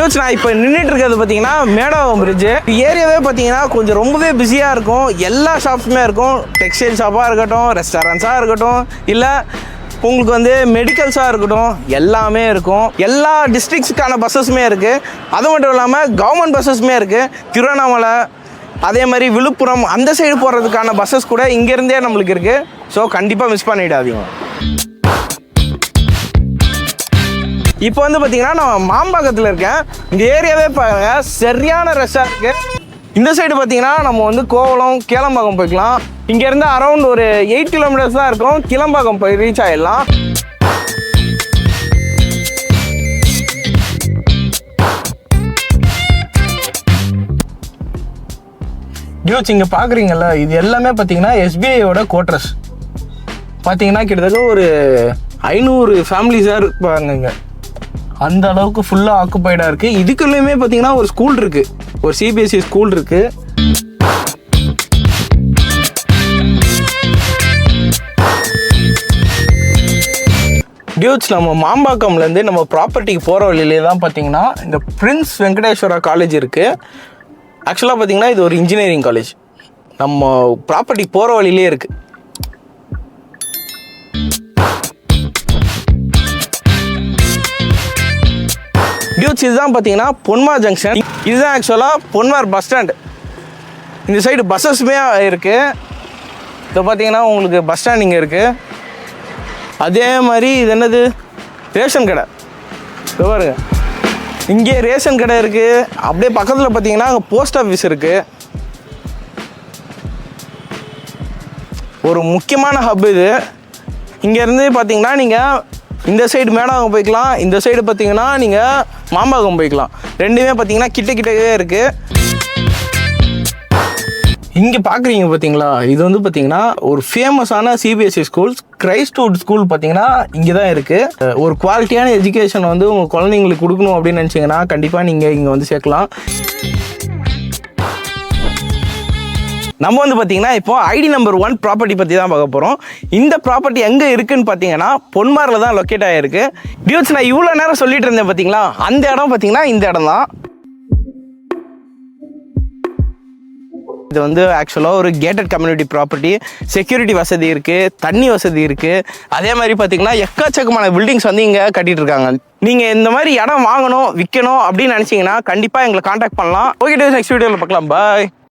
Dudes நான் இப்போ நின்றுட்டு இருக்கிறது பார்த்தீங்கன்னா மேடவாக்கம் பிரிட்ஜ். ஏரியாவே பார்த்தீங்கன்னா கொஞ்சம் ரொம்பவே பிஸியாக இருக்கும். எல்லா ஷாப்ஸுமே இருக்கும். டெக்ஸ்டைல் ஷாப்பாக இருக்கட்டும், ரெஸ்டாரண்ட்ஸாக இருக்கட்டும், இல்லை உங்களுக்கு வந்து மெடிக்கல்ஸாக இருக்கட்டும், எல்லாமே இருக்கும். எல்லா டிஸ்ட்ரிக்ஸுக்கான பஸ்ஸஸுமே இருக்குது. அது மட்டும் இல்லாமல் கவர்மெண்ட் பஸ்ஸஸுமே இருக்குது. திருவண்ணாமலை, அதே மாதிரி விழுப்புரம் அந்த சைடு போகிறதுக்கான பஸ்ஸஸ் கூட இங்கேருந்தே நம்மளுக்கு இருக்குது. ஸோ கண்டிப்பாக மிஸ் பண்ணிடாதீங்க. இப்போ வந்து பார்த்தீங்கன்னா நான் மாம்பாக்கத்தில் இருக்கேன். இந்த ஏரியாவே பாருங்க, சரியான ரஷ்ஷாக இருக்குது. இந்த சைடு பார்த்தீங்கன்னா நம்ம வந்து கோவளம், கேளம்பாக்கம் போய்க்கலாம். இங்கேருந்து அரௌண்ட் ஒரு 8 கிலோமீட்டர்ஸ் தான் இருக்கும். கிளம்பாக்கம் போய் ரீச் ஆகிடலாம். டியூட்ஸ் இங்கே பார்க்குறீங்கல்ல, இது எல்லாமே பார்த்தீங்கன்னா எஸ்பிஐயோட கோட்ரஸ். பார்த்தீங்கன்னா கிட்டத்தட்ட ஒரு 500 ஃபேமிலிஸாக இருப்பாங்க இங்கே. அந்த அளவுக்கு ஃபுல்லாக ஆக்குப்பைடாக இருக்குது. இதுக்குள்ளேயுமே பார்த்தீங்கன்னா ஒரு ஸ்கூல் இருக்குது, ஒரு சிபிஎஸ்சி ஸ்கூல் இருக்குது. டியூட்ஸ் நம்ம மாம்பாக்கம்லேருந்து நம்ம ப்ராப்பர்ட்டிக்கு போகிற வழியிலே தான் பார்த்தீங்கன்னா இந்த பிரின்ஸ் வெங்கடேஸ்வரா காலேஜ் இருக்குது. ஆக்சுவலாக பார்த்தீங்கன்னா இது ஒரு இன்ஜினியரிங் காலேஜ். நம்ம ப்ராப்பர்ட்டி போகிற வழியிலே இருக்குது. டியூட்ஸ் இதுதான் பார்த்தீங்கன்னா பொன்மார் ஜங்ஷன். இதுதான் ஆக்சுவலாக பொன்மார் பஸ் ஸ்டாண்டு. இந்த சைடு பஸ்ஸஸுமே இருக்குது. இப்போ பார்த்தீங்கன்னா உங்களுக்கு பஸ் ஸ்டாண்ட் இங்கே இருக்குது. அதே மாதிரி இது என்னது, ரேஷன் கடை. இப்போ பாருங்க, இங்கே ரேஷன் கடை இருக்குது. அப்படியே பக்கத்தில் பார்த்தீங்கன்னா அங்கே போஸ்ட் ஆஃபீஸ் இருக்குது. ஒரு முக்கியமான ஹப் இது. இங்கேருந்து பார்த்தீங்கன்னா நீங்கள் இந்த சைடு மேடவாக்கம் போய்க்கலாம், இந்த சைடு பார்த்தீங்கன்னா நீங்கள் மாம்பாக்கம் போய்க்கலாம். ரெண்டுமே பார்த்தீங்கன்னா கிட்டவே இருக்குது. இங்கே பார்க்குறீங்க பார்த்தீங்களா, இது வந்து பார்த்தீங்கன்னா ஒரு ஃபேமஸான சிபிஎஸ்சி ஸ்கூல், கிரைஸ்ட்வுட் ஸ்கூல் பார்த்தீங்கன்னா இங்கே தான் இருக்குது. ஒரு குவாலிட்டியான எஜுகேஷன் வந்து உங்கள் குழந்தைங்களுக்கு கொடுக்கணும் அப்படின்னு நினச்சிங்கன்னா கண்டிப்பாக நீங்கள் இங்கே வந்து சேர்க்கலாம். நம்ம வந்து பார்த்தீங்கன்னா இப்போ ஐடி நம்பர் 1 ப்ராப்பர்ட்டி பற்றி தான் பார்க்க போகிறோம். இந்த ப்ராப்பர்ட்டி எங்கே இருக்குதுன்னு பார்த்தீங்கன்னா பொன்மாரில் தான் லொக்கேட் ஆகிருக்கு. டியூட்ஸ் நான் இவ்வளோ நேரம் சொல்லிட்டு இருந்தேன் பார்த்தீங்களா, அந்த இடம் பார்த்தீங்கன்னா இந்த இடம் தான். இது வந்து ஆக்சுவலாக ஒரு கேட்டட் கம்யூனிட்டி ப்ராப்பர்ட்டி. செக்யூரிட்டி வசதி இருக்குது, தண்ணி வசதி இருக்குது. அதே மாதிரி பார்த்தீங்கன்னா எக்கச்சக்கமான பில்டிங்ஸ் வந்து இங்கே கட்டிகிட்டு இருக்காங்க. நீங்கள் இந்த மாதிரி இடம் வாங்கணும், விற்கணும் அப்படின்னு நினச்சிங்கன்னா கண்டிப்பாக எங்களை காண்டாக்ட் பண்ணலாம். ஓகே, நெக்ஸ்ட் வீடியோவில் பார்க்கலாம். பாய்.